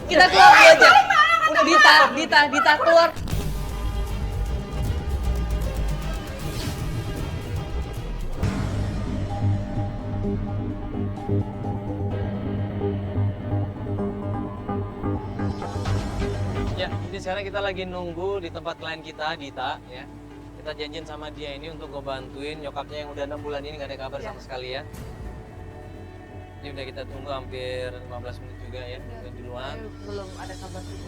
Kita keluar dulu aja. Udah Dita keluar. Ya, jadi sekarang kita lagi nunggu di tempat klien kita, Dita, ya. Kita janjian sama dia ini untuk ngebantuin nyokapnya yang udah 6 bulan ini nggak ada kabar sama sekali ya. Ini udah kita tunggu hampir 15 menit juga ya, udah di luar. Belum ada kabar juga.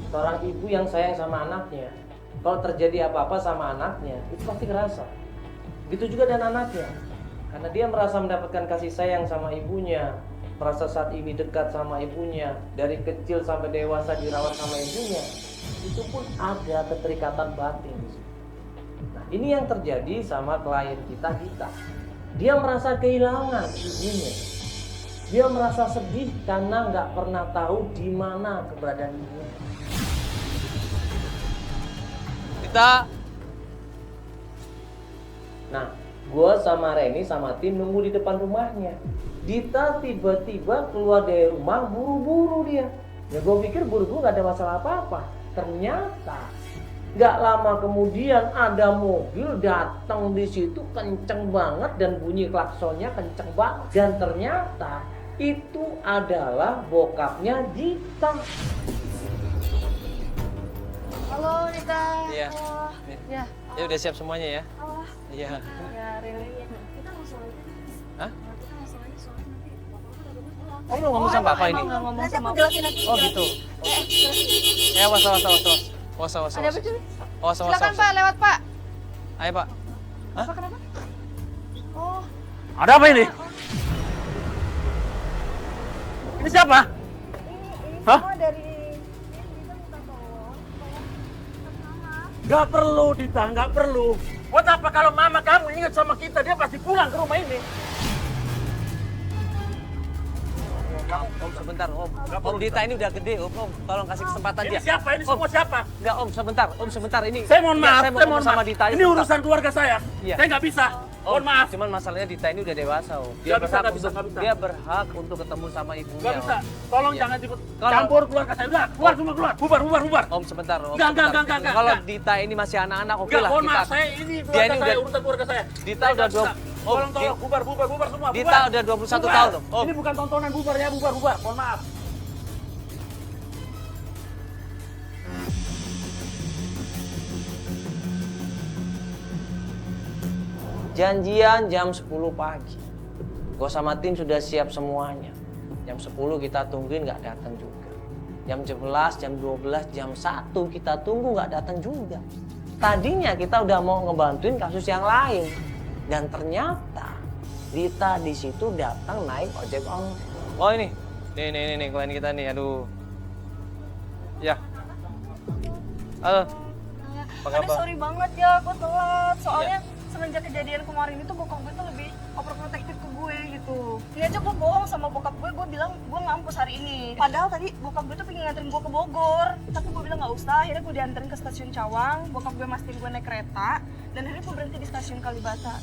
Seorang ibu yang sayang sama anaknya, kalau terjadi apa-apa sama anaknya, itu pasti kerasa. Begitu juga dengan anaknya. Karena dia merasa mendapatkan kasih sayang sama ibunya, merasa saat ini dekat sama ibunya, dari kecil sampai dewasa dirawat sama ibunya, itu pun ada keterikatan batin. Nah, ini yang terjadi sama klien kita, Dita. Dia merasa kehilangan ibunya. Dia merasa sedih karena nggak pernah tahu di mana keberadaan ibunya. Dita, Nah, gue sama Reni sama tim nunggu di depan rumahnya. Dita tiba-tiba keluar dari rumah buru-buru dia. Ya gue pikir buru-buru gak ada masalah apa-apa. Ternyata gak lama kemudian ada mobil datang di situ kenceng banget dan bunyi klaksonnya kenceng banget. Dan ternyata itu adalah bokapnya Dita. Halo Dita. Iya. Halo. Ya. Ya udah siap semuanya ya? Oh, Iya. ya Rene. Kita langsung aja. Hah? Kita langsung aja soalnya nanti bapak udah boleh pulang. Oh, lu ngomong sama Bapak ini? Nggak ngomong Nanti sama aku jelasin nanti. Oh gitu. Ya, awas. Ada apa cuy? Awas. Silakan Pak, lewat Pak. Ayo Pak. Hah? Pak kenapa? Oh, Ada apa ini? Ini siapa? Ini Hah? semua dari Dita minta tolong mama. Gak perlu, Dita, gak perlu. Buat apa kalau mama kamu ingat sama kita, dia pasti pulang ke rumah ini. Om sebentar, Om. Om Dita ini udah gede, Om. Tolong kasih kesempatan Ini dia. siapa? Ini semua siapa? Enggak, Om, sebentar. Ini. Saya mohon Iya, maaf, saya mau saya ngomong mohon sama maaf. Dita aja Ini sebentar. urusan keluarga saya. Iya. Saya nggak bisa. Om, Mohon maaf. Cuman masalahnya Dita ini udah dewasa, Om. Nggak bisa. Dia berhak untuk ketemu sama ibunya. Nggak bisa. Om. Tolong Iya. jangan ikut Kalau- campur keluarga saya. Udah, keluar semua keluar. Bubar. Om sebentar, Om. Nggak, sebentar. nggak. Kalau Dita ini masih anak-anak, oke Nggak, lah mohon kita. maaf. Saya ini Dia keluarga ini saya, udah- urusan keluarga saya. Dita Saya udah nggak bisa. Om, Tolong, bubar semua. Dita bubar. udah 21 Bubar. tahun, Om. Ini bukan tontonan, bubar ya, bubar. Mohon maaf. Janjian jam 10 pagi. Gue sama tim sudah siap semuanya. Jam 10 kita tungguin nggak datang juga. Jam 11, jam 12, jam 1 kita tunggu nggak datang juga. Tadinya kita udah mau ngebantuin kasus yang lain. Dan ternyata Dita di situ datang naik ojek online. Oh ini. Nih klien kita nih, aduh. Ya. Halo. Apa Aduh kabar? sorry banget ya, gue telat. Soalnya semenjak kejadian kemarin itu bokap gue tuh lebih overprotective ke gue gitu. Ini aja gue bohong sama bokap gue bilang gue ngampus hari ini. Padahal tadi bokap gue tuh pengen nganterin gue ke Bogor. Tapi gue bilang nggak usah, akhirnya gue dianterin ke stasiun Cawang. Bokap gue mastiin gue naik kereta. Dan akhirnya gue berhenti di stasiun Kalibata.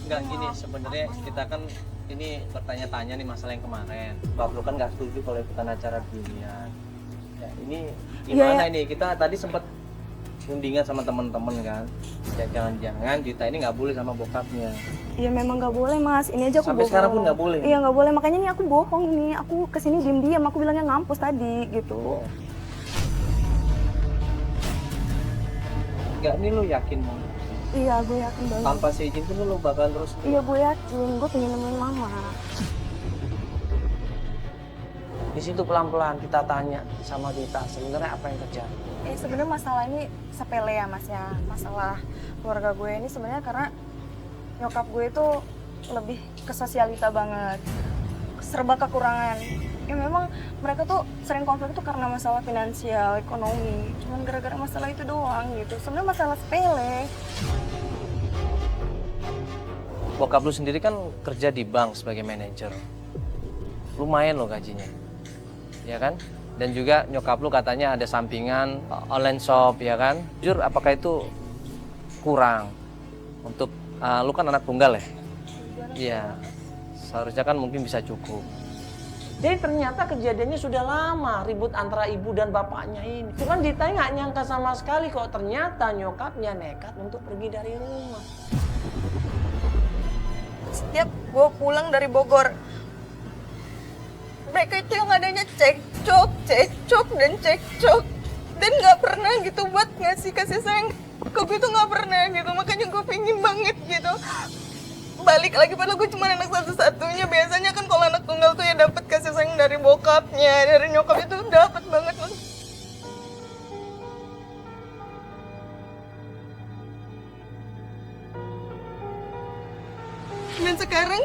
Enggak gini, sebenarnya kita kan ini bertanya-tanya nih masalah yang kemarin. Bab lu kan nggak setuju kalau ikutan acara beginian. Ya ini gimana ini? Kita tadi sempat rundingan sama teman-teman kan. Ya jangan-jangan Dita ini nggak boleh sama bokapnya. Iya memang nggak boleh mas, ini aja aku Sampai bohong. sekarang pun nggak boleh? Iya nggak boleh, makanya nih aku bohong nih. Aku kesini diem-diem, aku bilangnya ngampus tadi gitu. Enggak, ini lu yakin mau? Iya gue yakin banget. Tanpa seizin tuh lu bakal terus. Iya gue yakin, gue pengen nemuin mama. Di situ pelan-pelan kita tanya sama Dita sebenarnya apa yang terjadi. Sebenarnya masalah ini sepele ya mas ya. Masalah keluarga gue ini sebenarnya karena nyokap gue itu lebih ke sosialita banget. Serba kekurangan. Ya memang mereka tuh sering konflik tuh karena masalah finansial, ekonomi. Cuman gara-gara masalah itu doang gitu. Sebenarnya masalah sepele. Bokap lu sendiri kan kerja di bank sebagai manajer. Lumayan loh gajinya. Ya kan? Dan juga nyokap lu katanya ada sampingan online shop, ya kan? Jujur, apakah itu kurang? Untuk, lu kan anak tunggal ya? Iya. Seharusnya kan mungkin bisa cukup. Jadi ternyata kejadiannya sudah lama, ribut antara ibu dan bapaknya ini. Cuman Dita nggak nyangka sama sekali kok ternyata nyokapnya nekat untuk pergi dari rumah. Setiap gue pulang dari Bogor, mereka itu yang adanya cekcok, dan cekcok. Dan nggak pernah gitu buat ngasih kasih sayang ke gue tuh nggak pernah gitu. Makanya gue pingin banget gitu balik lagi, padahal gue cuma anak satu-satunya. Biasanya kan kalau anak tunggal tuh ya dapet kasih sayang dari bokapnya, dari nyokapnya tuh dapet banget. Dan sekarang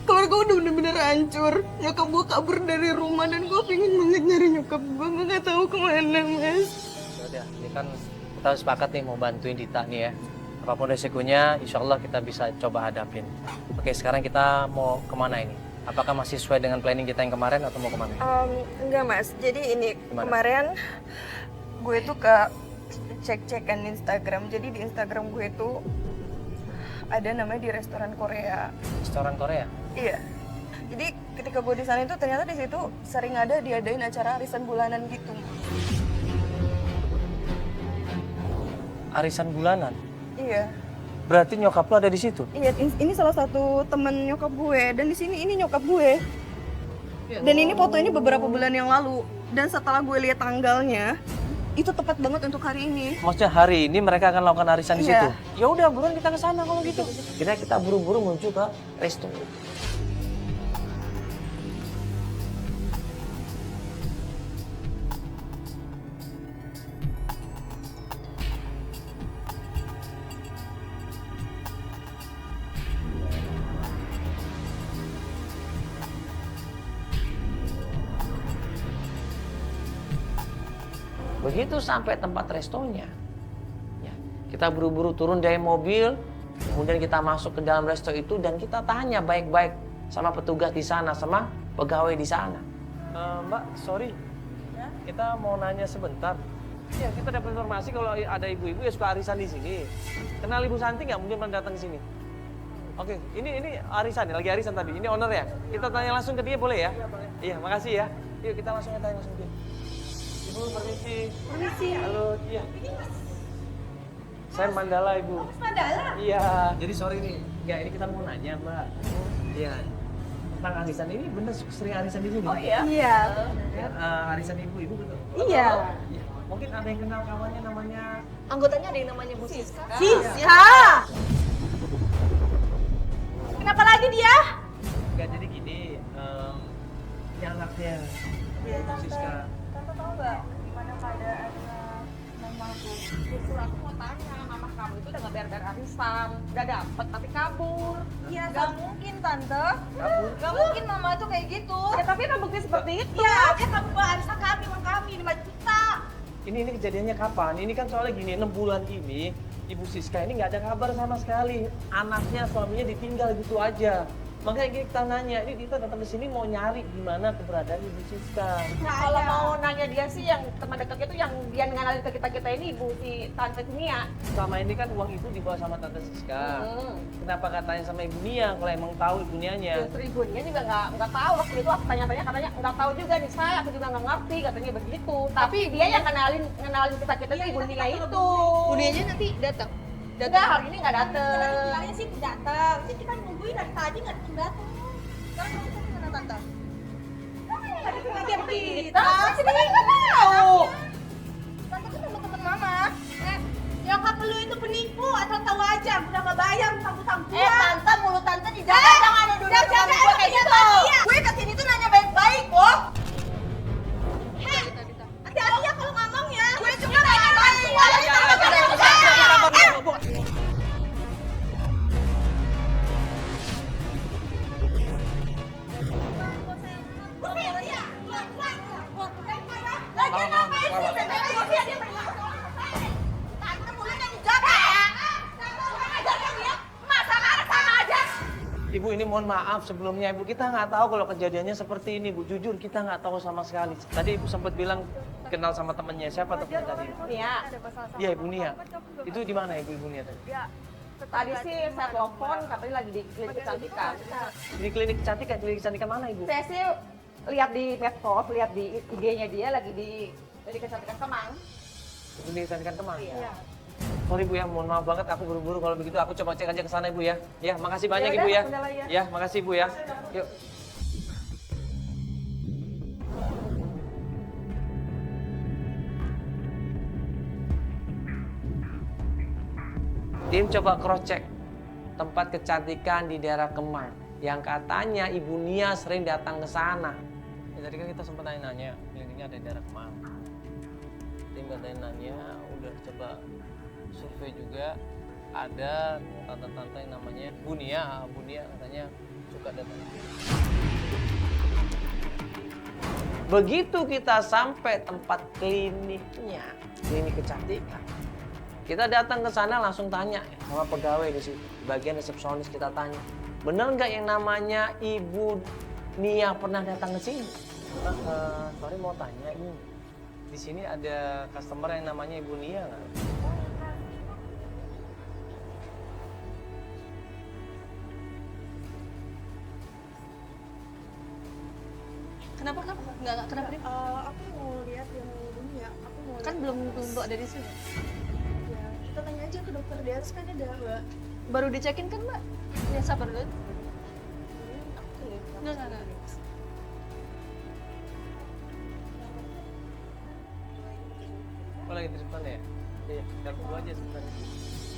keluarga udah bener-bener hancur. Nyokap gue kabur dari rumah dan gue pengen banget nyari nyokap gue nggak tahu kemana, Mas. Udah, ini kan kita sepakat nih mau bantuin Dita nih ya. Apapun resikonya, insya Allah kita bisa coba hadapin. Oke, sekarang kita mau kemana ini? Apakah masih sesuai dengan planning kita yang kemarin atau mau kemana? Enggak, Mas. Jadi ini Gimana? kemarin gue tuh ke cek-cekan Instagram. Jadi di Instagram gue tuh ada namanya di restoran Korea. Restoran Korea? Iya. Jadi ketika gue di sana itu ternyata di situ sering ada diadain acara arisan bulanan gitu. Arisan bulanan? Iya. Berarti nyokap lo ada di situ? Iya, ini salah satu temen nyokap gue dan di sini ini nyokap gue. Dan ini foto ini beberapa bulan yang lalu. Dan setelah gue lihat tanggalnya, itu tepat banget untuk hari ini. Maksudnya hari ini mereka akan lakukan arisan di Iya. situ? Ya udah, buruan kita ke sana kalau gitu. Kita buru-buru menuju ke resto. Begitu sampai tempat restonya, ya, kita buru-buru turun dari mobil, kemudian kita masuk ke dalam resto itu dan kita tanya baik-baik sama petugas di sana, sama pegawai di sana. Mbak, sorry, kita mau nanya sebentar. Ya, kita dapat informasi kalau ada ibu-ibu yang suka arisan di sini. Kenal Ibu Santi nggak? Mungkin pernah datang ke sini. Oke, ini arisan, lagi arisan tadi. Ini owner ya? Kita tanya langsung ke dia boleh ya? Iya, makasih ya. Yuk kita langsung tanya langsung ke dia. Ibu, permisi. Permisi. Halo, iya. Saya Mandala, Ibu. Mandala? Iya. Jadi sorry nih. Enggak, ini kita mau nanya, Mbak. Iya. Tentang arisan ini bener sering arisan di sini? Oh iya? Iya. Ya, arisan ibu betul? Iya. Iya. Mungkin ada yang kenal kawannya namanya... Anggotanya ada yang namanya Bu Siska. Siska! Kenapa lagi dia? Enggak, jadi gini. Ini anaknya. Bu Siska. Tante tahu nggak gimana keadaannya mamaku? Justru aku mau tanya, mama kamu itu udah nggak bayar arisan, udah dapet tapi kabur. Iya, nggak mungkin Tante. Kabur? Nggak mungkin mama tuh kayak gitu. Ya tapi kan bukti seperti itu. Iya, dia kabur bawa arisan kami, uang kami 5 juta. Ini kejadiannya kapan? Ini kan soalnya gini, 6 bulan ini Ibu Siska ini nggak ada kabar sama sekali. Anaknya, suaminya ditinggal gitu aja. Makanya kita nanya, ini kita datang ke sini mau nyari di mana keberadaan Ibu Siska. Nah, kalau mau nanya dia sih yang teman dekatnya tuh yang dia ngenalin ke kita ini ibu si Tante Nia. Selama ini kan uang itu dibawa sama Tante Siska. Kenapa katanya sama Ibu Nia kalau emang tahu Ibu Nianya? Justru ibunya juga nggak tahu waktu itu aku tanya-tanya katanya nggak tahu juga nih saya, aku juga nggak ngerti katanya begitu. Tapi dia yang ngenalin kita tuh ibu Nia itu. Bunianya nanti datang. Enggak, hari ini nggak dateng. Bilangnya sih datang. Sih kita nungguin dari tadi nggak datang. Sekarang kamu tuh gimana Tante? Kita sih dia nggak tahu. Tante kan teman-teman mama. Nyokap lu itu penipu atau tahu aja udah nggak bayar utang-utang gua. Tante mulut Tante dijaga jangan nuduh gue kayak gitu. Gue kesini tuh nanya baik-baik kok. Hati-hati ya kalau ngomong ya. Gue cuma nanya baik. Ibu ini mohon maaf sebelumnya Ibu, kita nggak tahu kalau kejadiannya seperti ini Bu, jujur kita nggak tahu sama sekali. Tadi Ibu sempat bilang kenal sama temennya, siapa temennya tadi? Nia. Iya Ibu Nia. Itu di mana Ibu Nia tadi? Tadi sih saya telepon katanya lagi di klinik kecantikan. Di klinik kecantikan mana Ibu? Saya sih lihat di medsos, lihat di IG-nya dia lagi di Kecantikan Kemang. Itu diikankan kemana? Iya. Sorry Bu ya, mohon maaf banget aku buru-buru. Kalau begitu aku coba cek aja ke sana Ibu ya. Ya, makasih banyak Ya Ibu udah, ya. udah lah ya. Ya, makasih Bu ya. Yuk. Tim coba cross check tempat kecantikan di daerah Kemang yang katanya Ibu Nia sering datang ke sana. Ya, tadi kan kita sempat nanya, kliniknya ada di daerah Kemang. Tim katanya nanya, udah coba survei juga, ada tante-tante yang namanya Bu Nia katanya suka datang. Begitu kita sampai tempat kliniknya, klinik kecantikan, kita datang ke sana langsung tanya sama pegawai di situ, bagian resepsionis kita tanya, bener nggak yang namanya Ibu Nia pernah datang ke sini? Sorry mau tanya ini, di sini ada customer yang namanya Ibu Nia nggak? Kenapa? Enggak, kenapa dia? Aku mau lihat yang ini ya. Aku mau Kan belum ada di sini. ya. Kita tanya aja ke dokter di atas kan ada Mbak. Baru dicekin kan, Mbak? Ya, sabar dulu. Enggak. Kok lagi treatment ya? Iya, kita tunggu aja sebentar.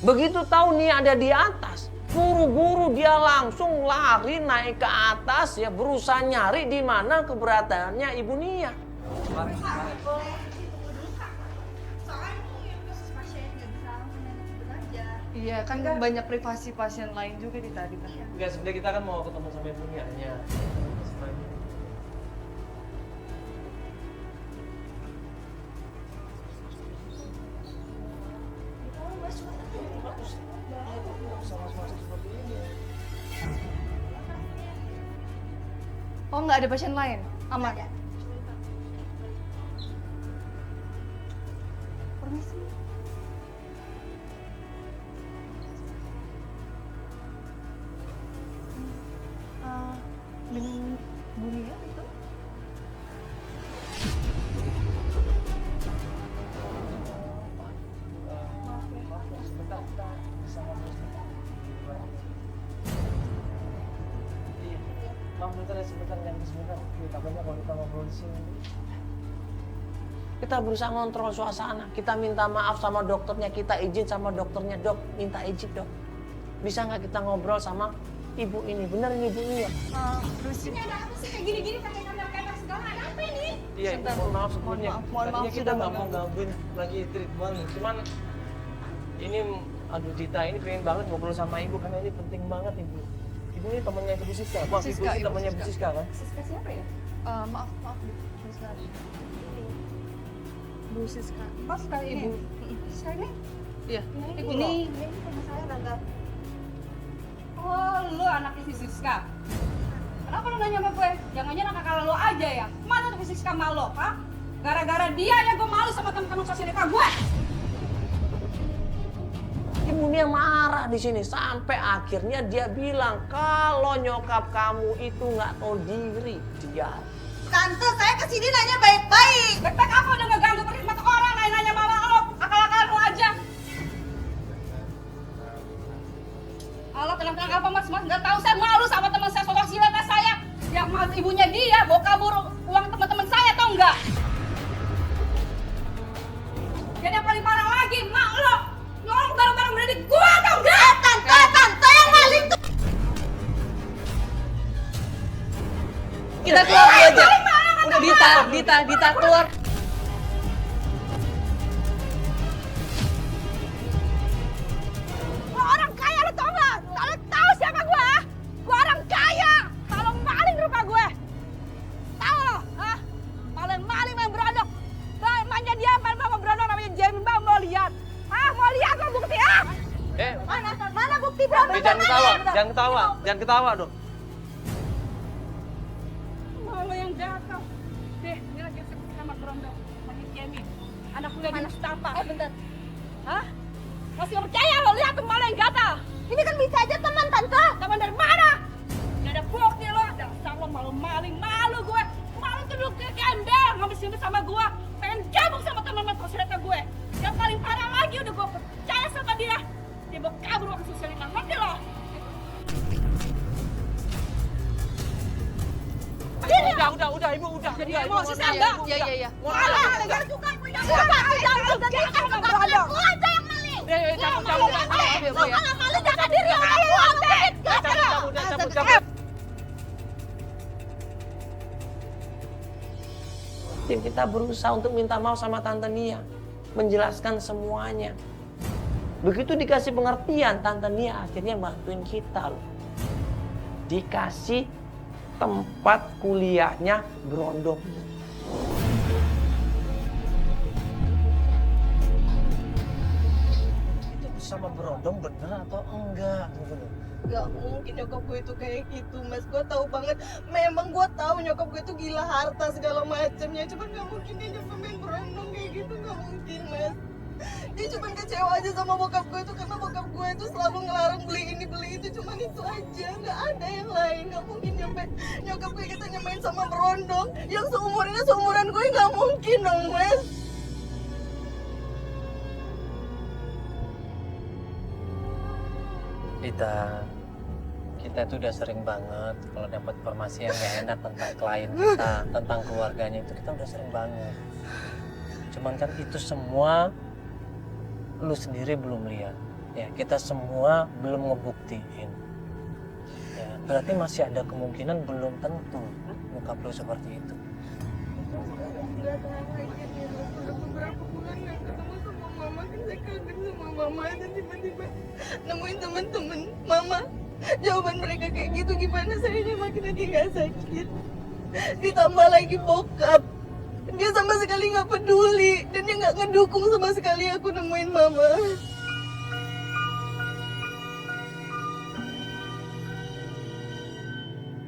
Begitu tahu nih ada di atas, buru-buru dia langsung lari naik ke atas ya, berusaha nyari di mana keberadaannya Ibu Nia. Mari. Iya, kan banyak privasi pasien lain juga di tadi kan. Enggak, sebenarnya kita kan mau ketemu sama Ibu Nia. Oh, nggak ada pasien lain? Aman? Permisi. Dengan Bu Nia itu? Sebentar. Katanya kalau kita ngobrol di sini. Kita berusaha ngontrol suasana. Kita minta maaf sama dokternya, kita izin sama dokternya, dok, minta izin dok. Bisa nggak kita ngobrol sama ibu ini? Bener ini ibu Nia. Terus Ini ada apa sih kayak gini-gini pakai kamera segala? Ada apa ini? Iya, Ibu, mohon maaf sebelumnya. Mohon maaf, Tadinya kita sudah nggak mau mengganggu. gangguin lagi treatment. Cuman ini, aduh Dita, ini pengen banget ngobrol sama ibu karena ini penting banget ibu. Ibu ini temannya Ibu Siska. Wah, ibu Siska, ini Ibu temannya Bu Siska. Siska kan? Siska siapa ya? maaf Bu. Bu Siska. Oh, sekali Ibu. Siska ini? Iya. Ini sama saya tante. Oh, lu anaknya si Siska. Kenapa lu nanya sama gue? Jangan-jangan kakak lo aja ya? Mana tuh si Siska malu, ha? Gara-gara dia ya gue malu sama teman-teman sosialita gue. Ibu Nia marah di sini sampai akhirnya dia bilang kalau nyokap kamu itu nggak tahu diri. Dia Tante, saya kesini nanya baik-baik. Baik-baik apa udah ngeganggu perkhidmatan orang, nanya mama lo, akal-akalan lo aja. Allah tenang-tenang apa mas nggak tahu, saya malu sama teman saya sosialita saya yang ibunya dia bawa kabur uang teman-teman saya, tau nggak? Dan yang paling parah lagi, mak lo nyolong barang-barang dari gua, tau nggak? Tante yang maling tuh. Kita keluar dulu aja. Udah Dita keluar. Gua orang kaya lo tau nggak? Kalian tahu siapa gua? Gua orang kaya. Kalau maling rupa gue. Tahu lo? Hah? Maling berondong. Namanya dia mau berondong namanya Jemba, mau lihat. Hah? Mau lihat lo bukti ah? Mana bukti berondong? jangan ketawa dong. Lo yang jatuh. Deh, ini lagi seperti kamar berondong. Lagi Jemi. Anak kuliah di Mustafa. Bentar. Hah? Masih nggak percaya lo, lihat tuh malah yang gatal. Ini kan bisa aja teman, Tante. Teman dari mana? Gak ada bukti lo, dasar lo malu maling, malu gue. inget sama gue, pengen gabung sama teman-teman sosialita gue. Yang paling parah lagi udah gue percaya sama dia mau kabur uang sosialita, ngerti lo? Udah, Ibu, udah. Jadi emosi saya enggak? Iya. Malah, negara juga punya jangan berondong. Lu aja yang maling. Kalau maling jangan diri orang lu cabut. Tim kita berusaha untuk minta maaf sama Tante Nia, menjelaskan semuanya. Begitu dikasih pengertian, Tante Nia akhirnya bantuin kita loh. Dikasih tempat kuliahnya berondong. Itu sama berondong bener atau enggak? Gak mungkin nyokap gue itu kayak gitu, Mas. Gue tahu banget. Memang gue tahu nyokap gue itu gila harta segala macamnya. Cuman gak mungkin dia nyoba main berondong kayak gitu. Gak mungkin, Mas. Dia cuma kecewa aja sama bokap gue itu karena bokap gue itu selalu ngelarang beli ini beli itu. Cuman itu aja, gak ada yang lain. Gak mungkin nyampe nyokap gue kita nyamain sama berondong yang seumuran gue. Gak mungkin dong, Mas. Kita tuh udah sering banget kalau dapat informasi yang gak enak tentang klien kita, tentang keluarganya itu kita udah sering banget. Cuman kan itu semua lu sendiri belum lihat. Ya, kita semua belum ngebuktiin. Ya, berarti masih ada kemungkinan belum tentu nyokap lu seperti itu. Udah beberapa bulan gak ketemu sama mama. Kan saya kangen sama mama. Dan tiba-tiba nemuin temen-temen mama. Jawaban mereka kayak gitu, gimana sayanya makin lagi gak sakit. Ditambah lagi bokap, dia sama sekali gak peduli. Dan dia gak ngedukung sama sekali aku nemuin mama.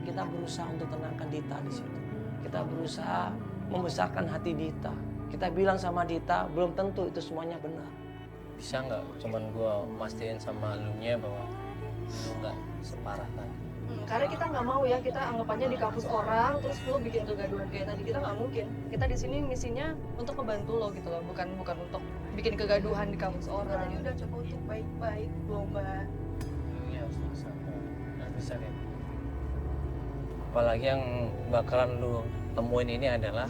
Kita berusaha untuk tenangkan Dita di situ. Kita berusaha membesarkan hati Dita. Kita bilang sama Dita, belum tentu itu semuanya benar. Bisa nggak cuman gue mastiin sama lunya bahwa lu nggak separah tadi? Karena kita nggak mau ya, kita anggapannya di kampus orang, terus lo bikin kegaduhan kayak tadi. Kita nggak mungkin. Kita di sini misinya untuk membantu lo gitu loh, bukan untuk bikin kegaduhan di kampus orang. Tadi udah coba untuk baik-baik, Mbak. Iya, bisa. Nggak bisa deh. Apalagi yang bakalan lu temuin ini adalah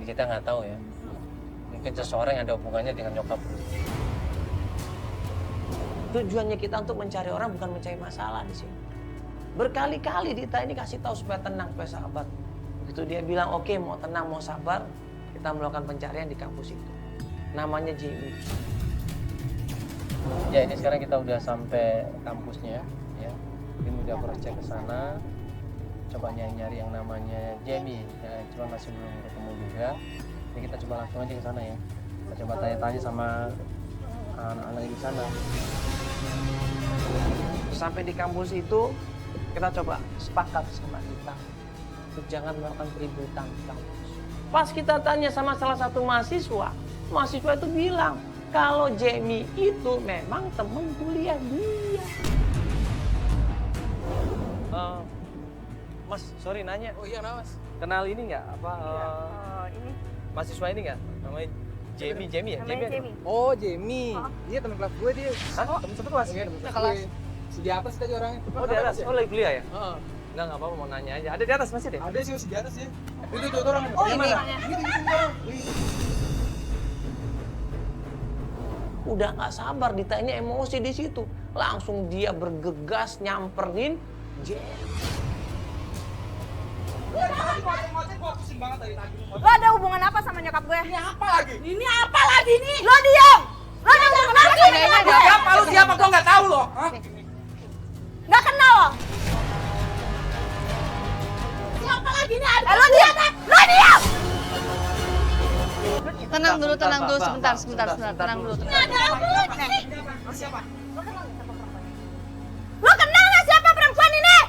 kita nggak tahu ya. Mungkin seseorang yang ada hubungannya dengan nyokap lu. Tujuannya kita untuk mencari orang bukan mencari masalah di sini. Berkali-kali Dita ini kasih tahu supaya tenang, supaya sabar. Begitu dia bilang oke, mau tenang, mau sabar, kita melakukan pencarian di kampus itu. Namanya Jamie. Ya ini sekarang kita udah sampai kampusnya, ya. Ini udah cross check ke sana. Coba nyari yang namanya Jamie, ya, cuma masih belum ketemu juga. Jadi kita coba langsung aja ke sana ya. Kita coba tanya-tanya sama anak-anak di sana. Sampai di kampus itu kita coba sepakat sama kita untuk jangan melakukan keributan di kampus. Pas kita tanya sama salah satu mahasiswa itu bilang kalau Jamie itu memang teman kuliah dia. Mas, sorry nanya. Oh iya, Mas. Kenal ini nggak? Apa? Ini Mahasiswa ini nggak? Namanya Jamie ya? namanya Jamie. Oh, Jamie. Dia teman kelas gue dia. Hah? Temen satu kelas? Iya, teman Nah, kelas gue. Si di atas tadi orangnya. Oh di atas? Oh lagi kuliah ya? Heeh. Enggak apa-apa, mau nanya aja. Ada di atas masih deh? Ada sih si di atas ya. Itu orang. Oh, Yang ini. mana? Ini. Udah nggak sabar, Dita ini emosi di situ. Langsung dia bergegas nyamperin Jamie. Lo ada hubungan apa sama nyokap gue? Ini apa lagi nih? Lo diam! Lo ada hubungan apa sama nyokap gue? Siapa lu? Siapa? Gua nggak tahu loh. Hah? Gak kenal lo? Siapa lagi nih? Lo diam! Lo diam! Tenang dulu sebentar. Tenang dulu. Lo kenal gak siapa perempuan ini?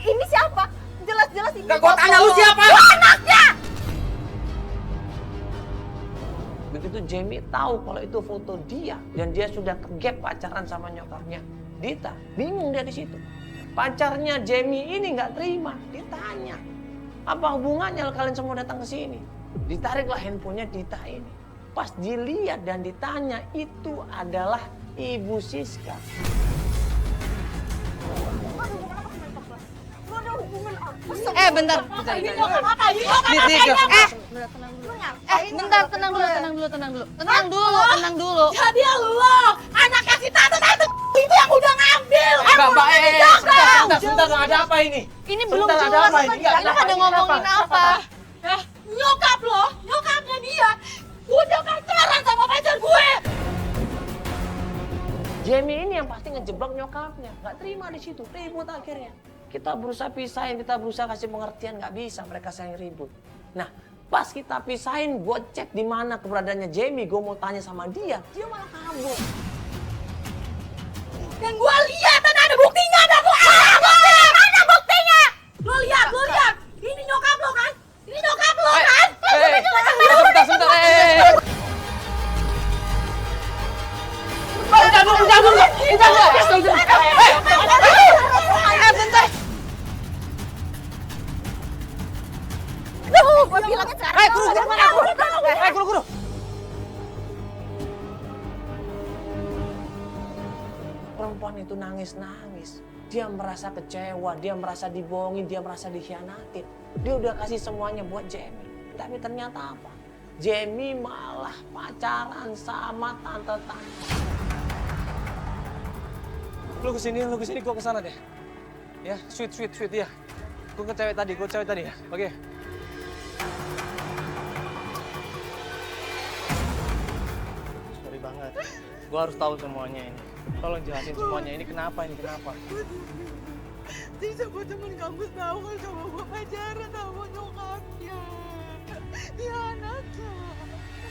Ini siapa? Jelas-jelas ini. Nggak, gua tanya lu siapa? Lo anaknya! Begitu Jamie tahu kalau itu foto dia dan dia sudah kegap pacaran sama nyokapnya Dita, bingung dia di situ. Pacarnya Jamie ini nggak terima, ditanya apa hubungannya kalian semua datang ke sini? Ditariklah handphonenya Dita ini. Pas dilihat dan ditanya, itu adalah Ibu Siska. Bentar. Bentar, tenang dulu. Jadi lo anaknya si tante itu yang udah ngambil. Mbak, sebentar, ada apa ini? Ini belum Sebentar, ada jelas apa apa ini? dia ada ngomongin apa. Nyokapnya dia udah pacaran sama pacar gue. Jamie ini yang pasti ngejeblok nyokapnya. Nggak terima di situ, ribut akhirnya. Kita berusaha pisahin, kita berusaha kasih pengertian, nggak bisa, mereka saling ribut. Nah, pas kita pisahin, gue cek di mana keberadaannya Jamie, gue mau tanya sama dia malah kabur. Dan gue lihat dan ada buktinya, ada buktinya. Lo lihat. Ini nyokap lo kan? Bentar. Gue bilangin sekarang. Guru. Perempuan itu nangis. Dia merasa kecewa, dia merasa dibohongin, dia merasa dikhianatin. Dia udah kasih semuanya buat Jamie. Tapi ternyata apa? Jamie malah pacaran sama tante-tante. Lu kesini, gua kesana deh. Ya, sweet ya. Gua ke cewek tadi ya. Oke. Sorry banget. Gua harus tahu semuanya ini. Tolong jelasin semuanya ini kenapa. Jadi semua temen kampus tahu kan sama gue pacaran sama nyokapnya. Dia anaknya.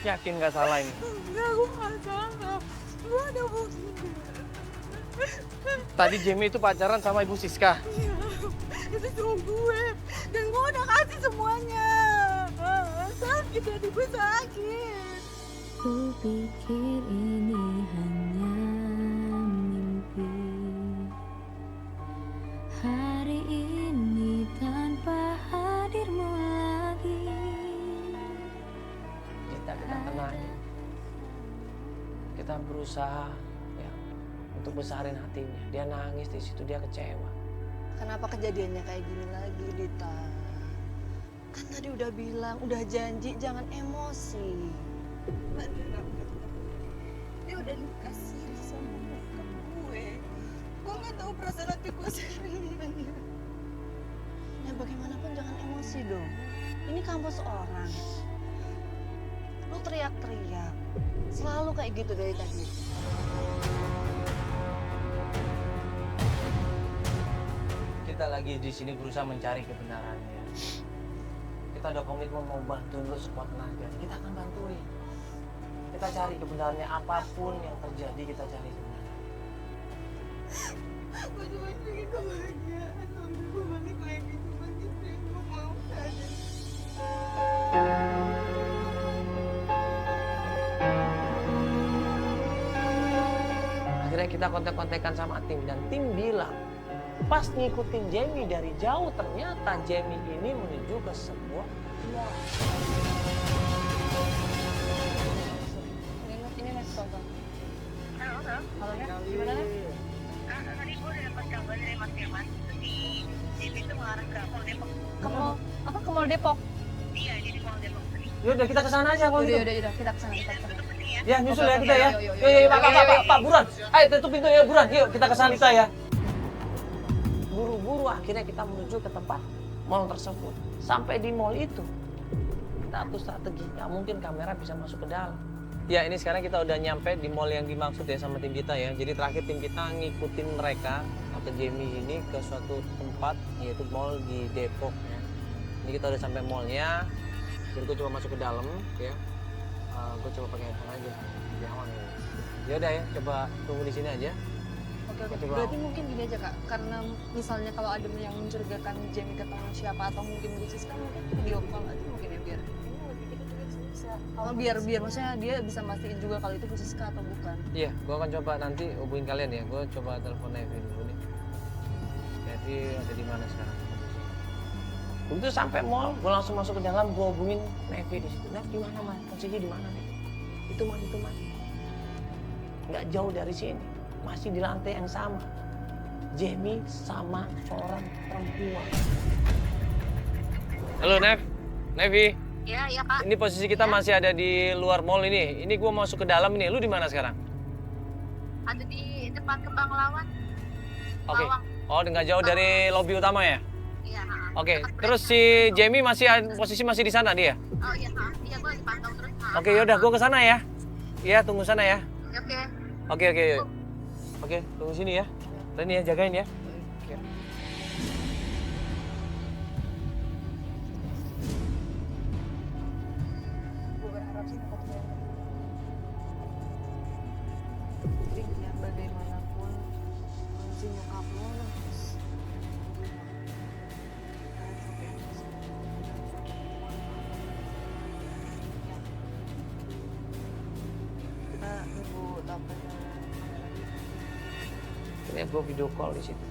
Yakin nggak salah ini? Enggak, gue nggak salah. Gue ada buktinya. Tadi Jamie itu pacaran sama Ibu Siska. Iya, itu cuma gue. Dan gue udah kasih semuanya. Sakit, jadi gue sakit. Ku pikir ini hanya mimpi. Hari ini tanpa hadirmu lagi. Kita tenang. Kita berusaha ya untuk besarin hatinya. Dia nangis di situ, dia kecewa. Kenapa kejadiannya kayak gini lagi, Dita? Kan tadi udah bilang, udah janji jangan emosi. Dia udah dikasih sama bokap gue. Gue nggak tahu perasaan hati gue sebenarnya. Ya bagaimanapun jangan emosi dong. Ini kampus orang. Lu teriak-teriak. Selalu kayak gitu dari tadi. Kita lagi di sini berusaha mencari kebenarannya. Kita ada komitmen mau bantuin lu sekuat tenaga. Kita akan bantuin. Kita cari kebenarannya, apapun yang terjadi kita cari kebenaran. Gue cuma pengen kebahagiaan. Sampai gue balik lagi cuma gitu yang gue mau aja. Akhirnya kita kontak-kontakan sama tim dan tim bilang pas ngikutin Jamie dari jauh ternyata Jamie ini menuju ke sebuah mall. Ini next contoh. Halo, Gimana nih? tadi gue udah dapat kabar dari Mas Firman. Si Devi itu mengarah ke Mall Depok. Ke Mall Depok. Iya, dia di Mall Depok. Yaudah kita kesana aja kalau gitu. Yaudah, kita kesana. Ya nyusul ya Oke, kita ya. yuk. Yuk, Pak, buruan. Ayo tutup pintu ya, buruan. Yuk kita kesana kita ya. Buru-buru akhirnya kita menuju ke tempat mall tersebut. Sampai di mall itu kita atur strategi. Nggak mungkin kamera bisa masuk ke dalam. Ya ini sekarang kita udah nyampe di mall yang dimaksud ya sama tim kita ya. Jadi terakhir tim kita ngikutin mereka atau Jamie ini ke suatu tempat yaitu mall di Depok ya. Ini kita udah sampai mallnya. Jadi gue coba masuk ke dalam ya. Gue coba pakai handphone aja. Jangan ya. Ya udah ya, coba tunggu di sini aja. Oke. Coba. Berarti mungkin gini aja Kak, karena misalnya kalau ada yang mencurigakan Jamie ketemu siapa atau mungkin Bu Siska mungkin video call aja mungkin ya biar. Biar maksudnya dia bisa mastiin juga kalau itu Bu Siska atau bukan. Iya, gue akan coba nanti hubungin kalian ya. Gue coba telepon Evi dulu nih. Evi ada di mana sekarang? Begitu sampai mall, gue langsung masuk ke dalam, gue hubungin Nevi di situ. Nev, di mana mas? Posisi di mana nih? Itu mas. Nggak jauh dari sini, masih di lantai yang sama. Jamie sama seorang perempuan. Halo Nevi. Iya kak. Ini posisi kita masih ada di luar mall ini. Ini gue masuk ke dalam ini. Lu di mana sekarang? Ada di depan Kembang Lawan. Oke. Oh, nggak jauh dari lobi utama ya? Iya. Oke. Terus si Jamie posisi masih di sana dia? Oh iya kak. Iya gue dipantau terus. Oke, yaudah gue ke sana ya. Iya, tunggu sana ya. Oke. Oke, yuk. Oke, tunggu sini ya. Reni ya, jagain ya. Oke. Gue berharap sih nyokap gue Tapi biar bagaimanapun si nyokap lo harus kita nunggu tampaknya. Ini gue video call di situ.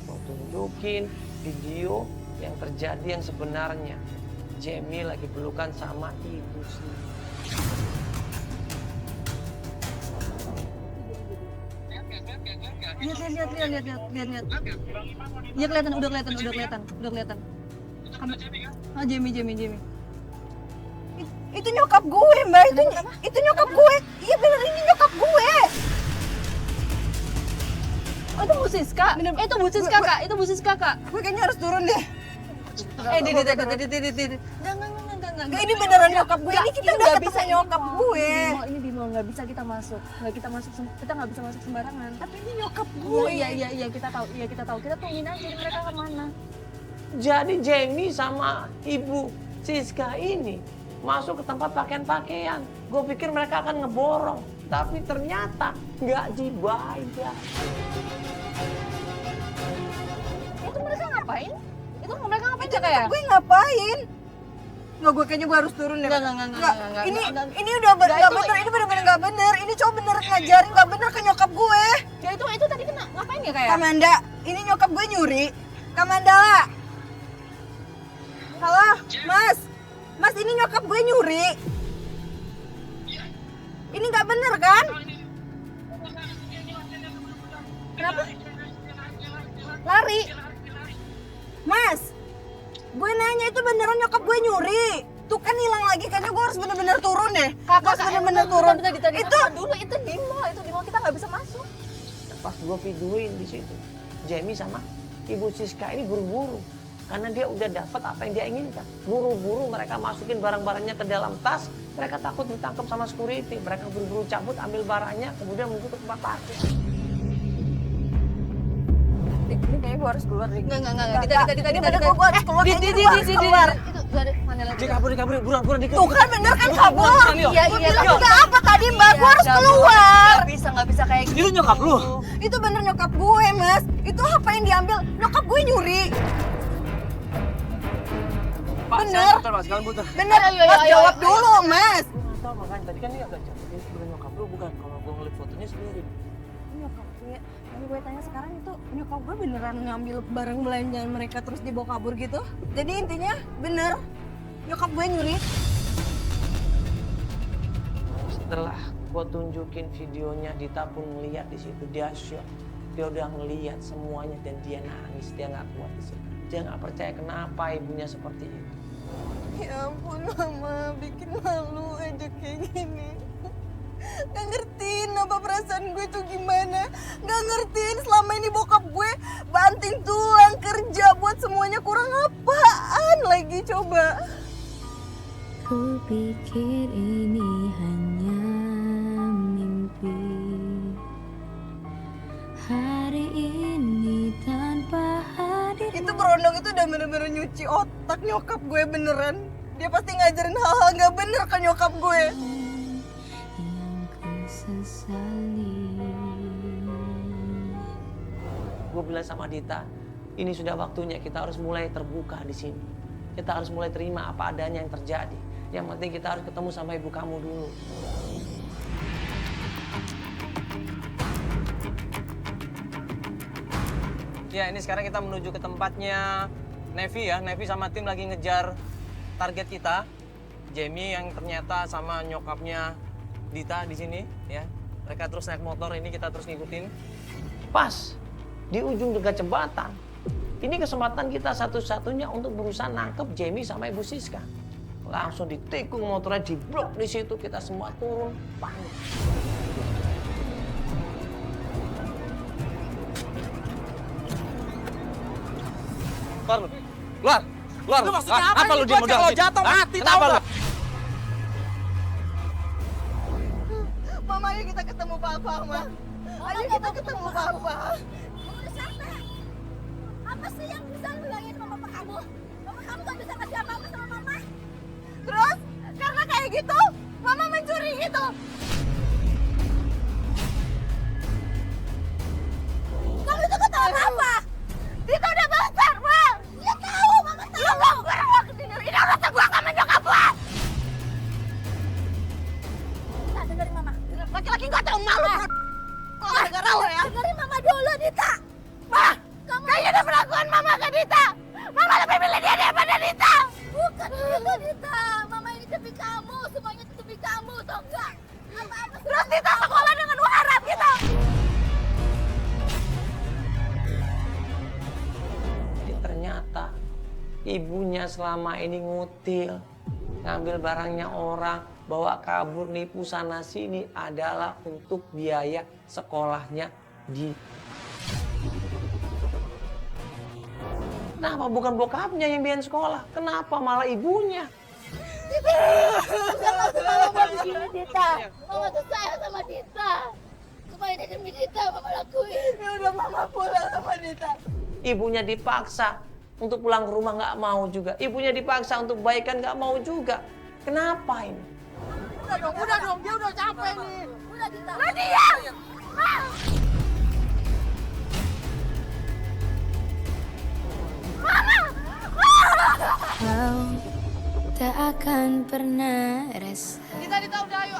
Mau tunjukin video yang terjadi yang sebenarnya. Jamie lagi pelukan sama ibu sendiri. Lihat. Iya kelihatan, udah kelihatan. Jamie. Itu nyokap gue, Mbak. Itu nyokap gue. Iya bener, ini nyokap gue. Oh itu Bu Siska? Itu Bu Siska kak, itu Bu Siska kak. Gue kayaknya harus turun deh. Enggak, Ini beneran nyokap gue. Ini kita udah ketemu nyokap gue. Ini di mall, nggak bisa kita masuk. Kita nggak bisa masuk sembarangan. Tapi ini nyokap gue. Iya, kita tahu. Kita tungguin aja mereka kemana. Jadi Jamie sama ibu Siska ini masuk ke tempat pakaian-pakaian. Gue pikir mereka akan ngeborong. Tapi ternyata nggak dibayar. Itu mereka ngapain? Ya? Gue ngapain? Nggak, gue kayaknya gue harus turun deh. Enggak. Ini udah nggak bener. Ini bener-bener nggak bener. Ini cowok bener ngajarin nggak bener ke nyokap gue. Ya itu tadi kena ngapain ya kayak? Kamanda, ini nyokap gue nyuri. Kamanda. Halo, Mas. Mas, ini nyokap gue nyuri. Ini nggak bener kan? Kenapa? Lari. Mas, gue nanya itu beneran nyokap gue nyuri. Tuh kan hilang lagi, kayaknya gue harus bener-bener turun deh. Gue harus bener-bener turun. Itu dulu itu di mall kita nggak bisa masuk. Pas gue videoin di situ, Jamie sama ibu Siska ini buru-buru karena dia udah dapat apa yang dia inginkan. Buru-buru mereka masukin barang-barangnya ke dalam tas. Mereka takut ditangkap sama security. Mereka buru-buru cabut, ambil barangnya, kemudian menuju ke tempat parkir. Ini kayaknya gue harus keluar deh. Enggak. Tadi gue harus keluar. Kayaknya gue harus keluar. Itu ada mana lagi? Dia kabur, buruan dikit. Tuh kan bener kan kabur. Iya. Gue bilang juga apa tadi, Mbak? Gue harus keluar. Nggak bisa kayak gitu. Itu nyokap lu? Itu bener nyokap gue, Mas. Itu apa yang diambil? Nyokap gue nyuri. Pak, Bener. Betul, Pak. Sekalian butuh. Bener, Mas jawab dulu, Mas. Nggak tahu, makanya tadi kan dia agak jatuh. Ini sebenarnya nyokap lu bukan. Kalau gue ngeliat fotonya sendiri. Nyokap gue, tapi gue tanya sekarang itu nyokap gue beneran ngambil barang belanjaan mereka terus dibawa kabur gitu? Jadi intinya bener. Nyokap gue nyuri. Setelah gue tunjukin videonya, Dita pun ngeliat di situ, dia shock. Dia udah ngeliat semuanya dan dia nangis, dia nggak kuat di situ. Dia nggak percaya kenapa ibunya seperti itu. Ya ampun, Mama. Bikin malu aja kayak gini. Gak ngertiin apa perasaan gue tuh gimana. Gak ngertiin selama ini bokap gue banting tulang kerja buat semuanya, kurang apaan lagi coba. Ku pikir ini hanya mimpi. Hari ini tanpa hadir. Itu berondong itu udah bener-bener nyuci otak nyokap gue beneran. Dia pasti ngajarin hal-hal gak bener ke nyokap gue. Yang ku sesali. Gue bilang sama Dita, ini sudah waktunya kita harus mulai terbuka di sini. Kita harus mulai terima apa adanya yang terjadi. Yang penting kita harus ketemu sama ibu kamu dulu. Ya, ini sekarang kita menuju ke tempatnya Nevi ya, Nevi sama tim lagi ngejar target kita. Jamie yang ternyata sama nyokapnya Dita di sini ya. Mereka terus naik motor, ini kita terus ngikutin. Pas di ujung dekat jembatan. Ini kesempatan kita satu-satunya untuk berusaha nangkep Jamie sama Ibu Siska. Langsung ditikung motornya, diblok di situ, kita semua turun panik. Keluar. Lu maksudnya apa lu ini? dia Gua modal kalau gitu? jatuh Hah? mati, Kenapa tahu lu? nggak? Mama, ayo kita ketemu papa, Ma. Ayo kita ketemu papa. Udah sampai. Apa sih yang bisa bilangin sama papa kamu? Papa kamu gak bisa kasih apa-apa sama mama. Terus, karena kayak gitu, mama mencuri gitu. Kamu itu ketawa apa? Dita udah besar, Ma. Dia tahu, mama tahu. Lu gak pernah waktu tidur. Ini urusan gua sama nyokap gua. Dita, dengerin mama. Laki-laki gak tahu malu, bro. Gara-gara lo ya. Dengerin mama dulu, Dita. Ma, kayaknya udah perlakuan mama ke Dita. Mama lebih milih dia daripada Dita. Bukan itu, Dita. Mama ini demi kamu. Semuanya itu demi kamu, tau gak? Apa-apa. Terus Dita sekolah dengan uang haram gitu. Jadi ternyata ibunya selama ini ngutil, ngambil barangnya orang, bawa kabur, nipu sana sini adalah untuk biaya sekolahnya di. Kenapa bukan bokapnya yang biayain sekolah? Kenapa malah ibunya? Mama mau begini, Dita. Mama tuh sayang sama Dita. Semua ini demi Dita, mama lakuin. Ya udah, Mama pulang sama Dita. Ibunya dipaksa untuk pulang ke rumah nggak mau juga. Ibunya dipaksa untuk baikan nggak mau juga. Kenapa ini? Udah dong, dia udah capek nih. Udah, Dita. Lo diam! Kau tak akan pernah rasa. Dita, udah ayo.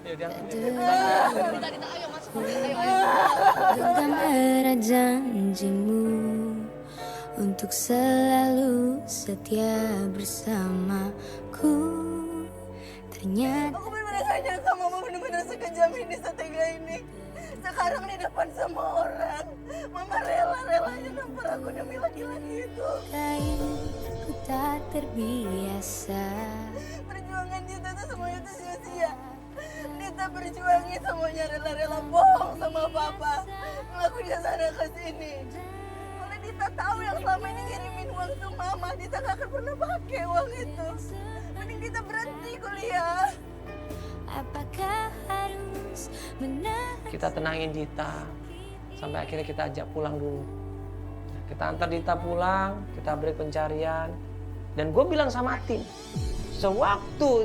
Dita. Dita, ayo masuk. Ayo. Genggam erat janjimu untuk selalu setia bersamaku. Ternyata Aku bener-bener gak nyangka Mama bener-bener sekejam ini, setega ini. Sekarang di depan semua orang, Mama rela-relanya nampar aku demi laki-laki itu. ku tak terbiasa. Perjuangan Dita tuh semuanya tuh sia-sia. Dita berjuangin semuanya, rela-rela bohong sama Papa, ngelakuin sana ke sini. Kalau Dita tahu yang selama ini ngirimin uang ke Mama, Dita gak akan pernah pakai uang itu. Mending Dita berhenti kuliah. Apakah harus menahan? Kita tenangin Dita sampai akhirnya kita ajak pulang dulu. Kita antar Dita pulang, kita beri pencarian. Dan gue bilang sama tim, sewaktu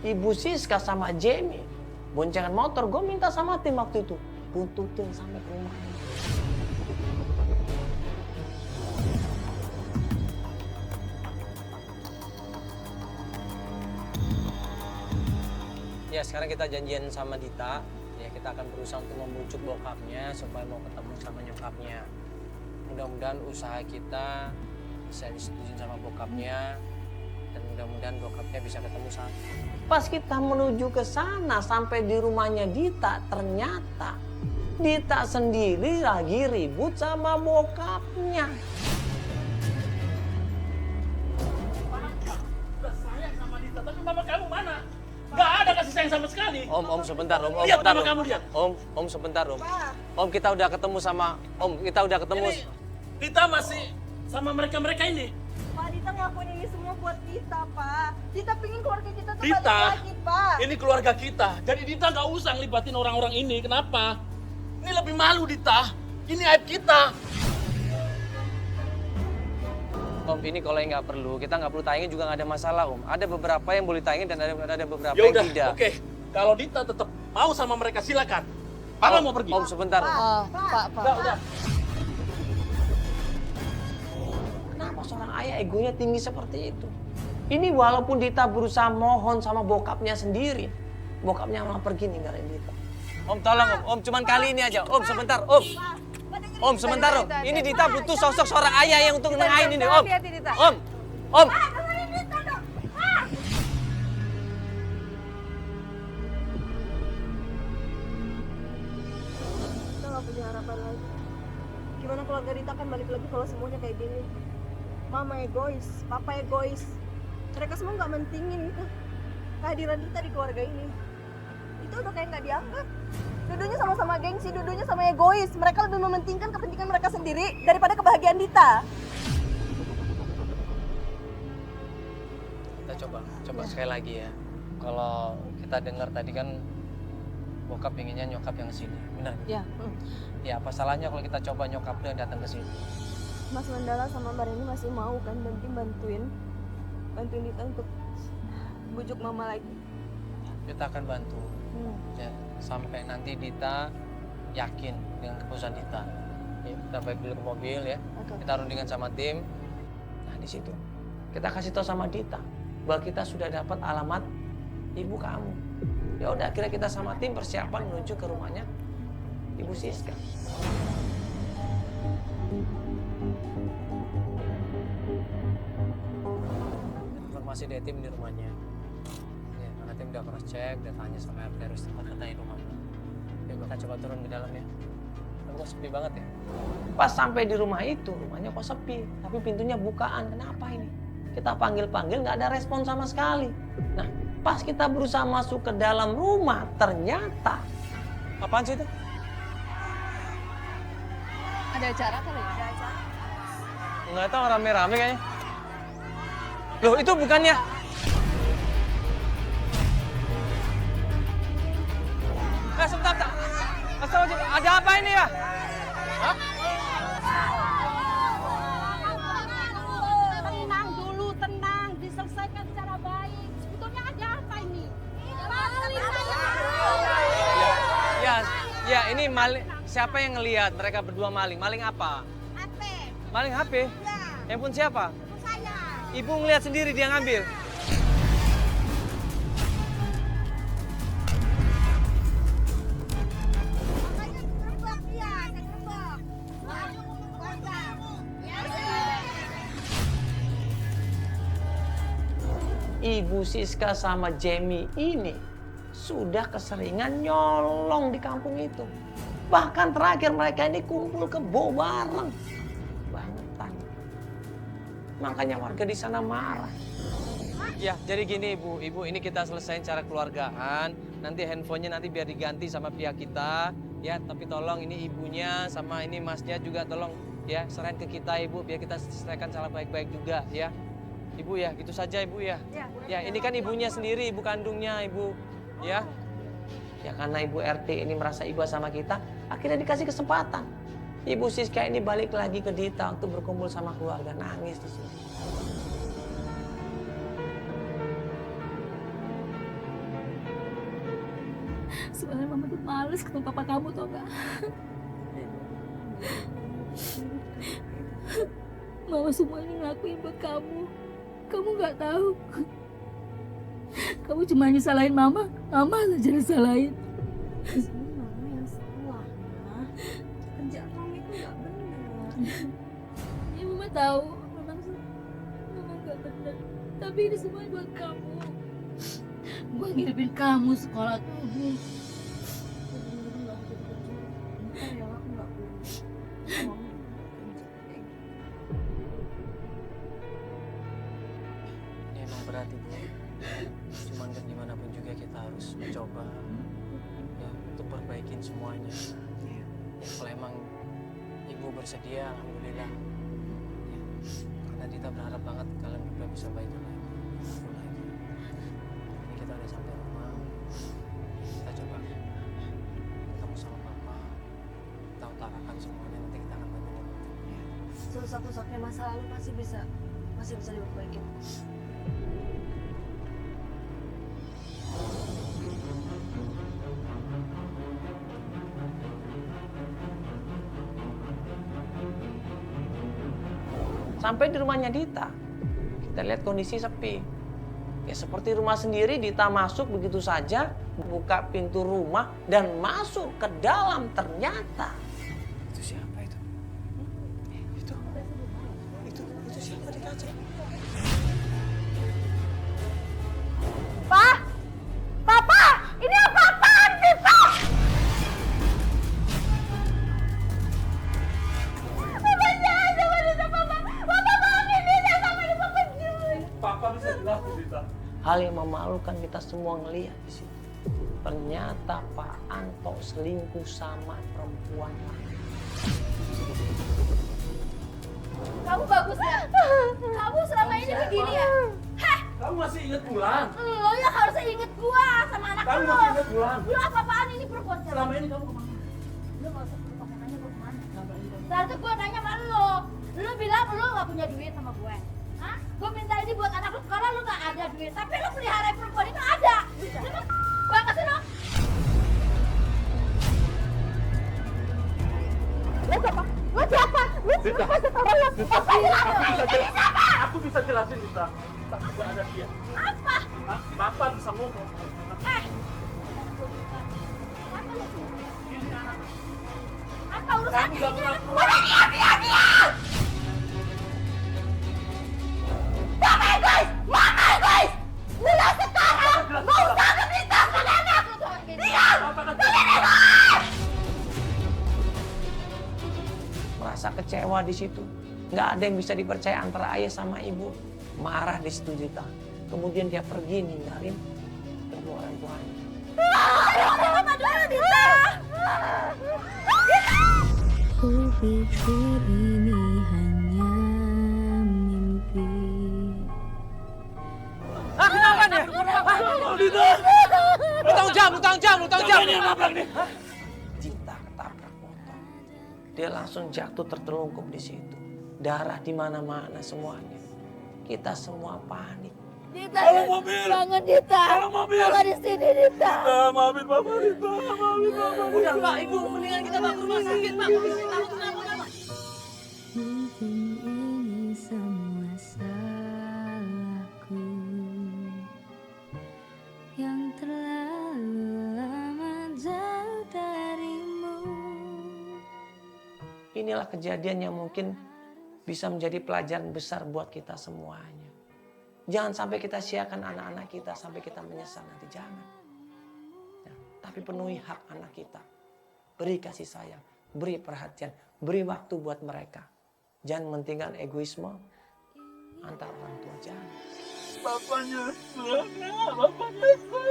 Ibu Siska sama Jamie boncengan motor, gue minta sama tim waktu itu buntutin sampai ke rumahnya. Ya sekarang kita janjian sama Dita, ya kita akan berusaha untuk membujuk bokapnya supaya mau ketemu sama nyokapnya. Mudah-mudahan usaha kita bisa disetujui sama bokapnya dan mudah-mudahan bokapnya bisa ketemu sama. Pas kita menuju ke sana sampai di rumahnya Dita, ternyata Dita sendiri lagi ribut sama bokapnya. Udah sayang sama Dita, tapi mama kamu mana? Gak ada kasih sayang sama sekali. Om sebentar, Om. Lihat Bentar, mama kamu, lihat. Om sebentar, Om. Om kita udah ketemu sama kita udah ketemu. Ini Dita masih sama mereka-mereka ini. Pak, Dita ngelakuin ini semua buat Dita, Pak. Dita pingin keluarga kita tuh Dita, balik lagi, Pak. ini keluarga kita. Jadi Dita gak usah ngelibatin orang-orang ini. Kenapa? Ini lebih malu Dita. Ini aib kita. Om ini kalau yang nggak perlu, kita nggak perlu tayangin juga nggak ada masalah Om. Ada beberapa yang boleh tayangin dan ada beberapa Ya yang udah, tidak. oke. Kalau Dita tetap mau sama mereka silakan. Papa mau pergi. Om sebentar. Pak. Udah. Kenapa seorang ayah egonya tinggi seperti itu? Ini walaupun Dita berusaha mohon sama bokapnya sendiri, bokapnya malah pergi ninggalin Dita. Om tolong om cuman kali ini aja. Om sebentar, Om. Om sebentar Om. Ini Dita butuh sosok seorang ayah yang untuk nengahin ini Om. Hati-hati, Dita. Om. Om. Kita nggak punya harapan lagi. Gimana keluarga Rita akan balik lagi kalau semuanya kayak gini? Mama egois, papa egois. Mereka semua nggak mentingin kehadiran Rita di keluarga ini. Itu udah kayak nggak dianggap. Dudunya sama-sama gengsi, dudunya sama egois. Mereka lebih mementingkan kepentingan mereka sendiri daripada kebahagiaan Dita. Kita coba sekali lagi ya. Kalau kita dengar tadi kan bokap inginnya nyokap yang kesini, benar? Ya. Ya apa salahnya kalau kita coba nyokapnya datang ke sini? Mas Mandala sama Mbak Reni masih mau kan bantuin Dita untuk bujuk mama lagi. Kita akan bantu. Ya, sampai nanti Dita yakin dengan keputusan Dita. Ya, kita balik dulu ke mobil ya. Kita rundingan sama tim. Nah di situ kita kasih tahu sama Dita bahwa kita sudah dapat alamat ibu kamu. Ya udah akhirnya kita sama tim persiapan menuju ke rumahnya Ibu Siska. Informasi dari tim di rumahnya. Ya, karena tim udah cross check, udah tanya sama RT harus tempat katanya rumahnya. Ya kita coba turun ke dalam ya. Tapi kok sepi banget ya. Pas sampai di rumah itu, rumahnya kok sepi, tapi pintunya bukaan. Kenapa ini? Kita panggil-panggil nggak ada respon sama sekali. Nah, pas kita berusaha masuk ke dalam rumah, ternyata apaan sih itu? Ada acara kali ya? Ada acara. Nggak tahu, rame-rame kayaknya. Loh, itu bukannya... sebentar. Astagfirullah, ada apa ini ya? Hah? Tenang dulu, tenang. Diselesaikan secara baik. Sebetulnya ada apa ini? Ya, ini maling. Siapa yang ngelihat mereka berdua maling? Maling apa? HP. Maling HP? Ya, Handphone siapa? saya. Ibu ngelihat sendiri dia ngambil. Makanya gerbek dia, saya gerbek. Warga. Ibu Siska sama Jamie ini sudah keseringan nyolong di kampung itu. Bahkan terakhir mereka ini kumpul kebo bareng. Bangetan. Makanya warga di sana marah. Ya, jadi gini Ibu. Ibu, ini kita selesaiin cara keluargaan. Nanti handphonenya nanti biar diganti sama pihak kita. Ya, tapi tolong ini ibunya sama ini masnya juga tolong ya serahin ke kita Ibu. Biar kita selesaikan secara baik-baik juga ya. Ibu ya, gitu saja Ibu ya. Ya, ini kan ibunya sendiri, ibu kandungnya Ibu. Ya. Ya karena Ibu RT ini merasa iba sama kita, akhirnya dikasih kesempatan. Ibu Siska ini balik lagi ke Dita untuk berkumpul sama keluarga, nangis di sini. Sebenarnya mama tuh males ketemu papa kamu tau gak? Mama semua ini ngelakuin buat kamu. Kamu gak tahu. Kamu cuma nyesalahin mama saja disalahin. Mama yang salah, Ma. Kerja kamu itu nggak benar. Ya mama tahu, mama gak benar. Tapi ini semua buat kamu. Gua ngiripin kamu sekolah kamu. Bentar ya, aku nggak boleh. Mama Ini emang berat Ibu. Cuman kan gimana pun juga kita harus mencoba ya untuk perbaikin semuanya. Ya, kalau emang Ibu bersedia, alhamdulillah. Ya, karena Dita berharap banget kalian berdua bisa baikan lagi. Ini kita udah sampai rumah. Kita coba ketemu sama Papa. Kita utarakan semuanya, nanti kita akan bantu. Serusak-rusaknya masa lalu masih bisa diperbaikin. Sampai di rumahnya Dita, kita lihat kondisi sepi. Ya seperti rumah sendiri, Dita masuk begitu saja, buka pintu rumah dan masuk ke dalam ternyata. Itu siapa itu? Itu siapa di kaca? Pak! Papa! Ini apa-apaan sih, Pak? Papa jangan sama Dita, Papa! Papa maafin Dita sama Dita, Papa jangan! Papa bisa jelasin Dita. Hal yang memalukan kita semua ngelihat di situ. Ternyata Pak Anto selingkuh sama perempuan lain. Kamu bagus ya? Kamu selama ini begini ya? Heh! Kamu masih ingat Bulan? Lo yang harusnya inget gua sama anak Kamu lo. masih ingat Bulan? Lo apa-apaan ini perempuan? Selama ini kamu kemana? Lo gak usah pakai nanya gua kemana. Seharusnya gua nanya sama lo. Lo bilang lo gak punya duit sama gue. Hah? Gue minta ini buat anak lo sekolah, lo gak ada duit. Tapi lo pelihara perempuan itu ada. Lo banget sih lo. Lo siapa? Lo siapa? Lo siapa? Aku bisa jelasin Dita. Tapi gak ada dia. Apa? Hah? Papa bisa ngomong. Eh! Apa urusannya? Kamu gak pernah Udah diam! Mama guys! Mama guys! Mulai sekarang gak usah ngemintakan anak! Diam! Merasa kecewa di situ. Nggak ada yang bisa dipercaya antara ayah sama ibu. Marah di situ Dita. Kemudian dia pergi ninggalin kedua orang tuanya. Mama dulu, Dita! Ku pikir ini hanya mimpi. Kenapa nih? Lu tanggung jawab. Ini yang nabrak nih. Dita ketabrak motor. Dia langsung jatuh tertelungkup di situ. Darah di mana-mana semuanya. Kita semua panik. Dita! Tolong mobil! Jangan, Dita! Tolong mobil! Mama di sini, Dita! Maafin Papa Dita. Maafin Papa. Udah Pak, Ibu, mendingan kita bawa ke rumah sakit Pak. Mungkin ini semua salahku yang terlalu lama jauh darimu. Inilah kejadian yang mungkin bisa menjadi pelajaran besar buat kita semuanya. Jangan sampai kita siakan anak-anak kita sampai kita menyesal nanti, jangan. Ya, tapi penuhi hak anak kita. Beri kasih sayang, beri perhatian, beri waktu buat mereka. Jangan mentinggalkan egoisme antar orang tua, jangan. Bapak nyesel. Bapak nyesel.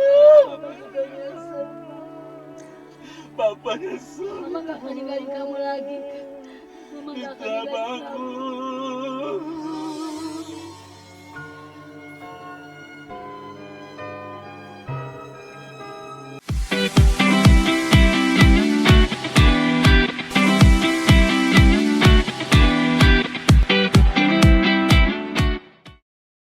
Bapak nyesel. Mama gak mau ninggalin kamu lagi. Mama gak akan Dita ninggalin kamu. bangun.